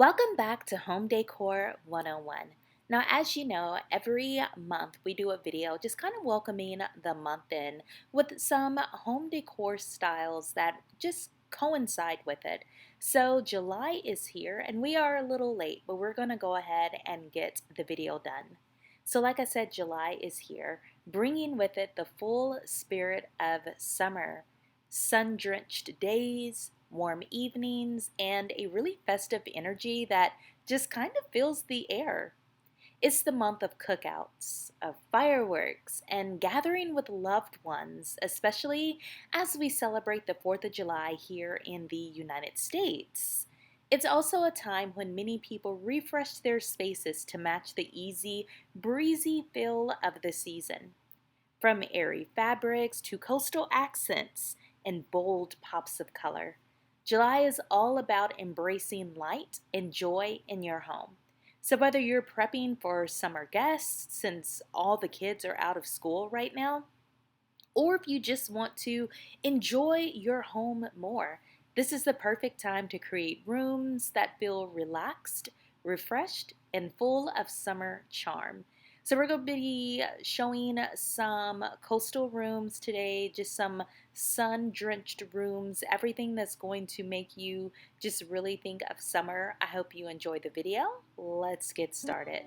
Welcome back to Home Decor 101. Now, as you know, every month we do a video just kind of welcoming the month in with some home decor styles that just coincide with it. So July is here and we are a little late, but we're going to go ahead and get the video done. So like I said, July is here, bringing with it the full spirit of summer. Sun-drenched days, warm evenings, and a really festive energy that just kind of fills the air. It's the month of cookouts, of fireworks, and gathering with loved ones, especially as we celebrate the 4th of July here in the United States. It's also a time when many people refresh their spaces to match the easy, breezy feel of the season. From airy fabrics to coastal accents and bold pops of color, July is all about embracing light and joy in your home. So whether you're prepping for summer guests since all the kids are out of school right now, or if you just want to enjoy your home more, this is the perfect time to create rooms that feel relaxed, refreshed, and full of summer charm. So we're going to be showing some coastal rooms today, just some sun-drenched rooms, everything that's going to make you just really think of summer. I hope you enjoy the video. Let's get started.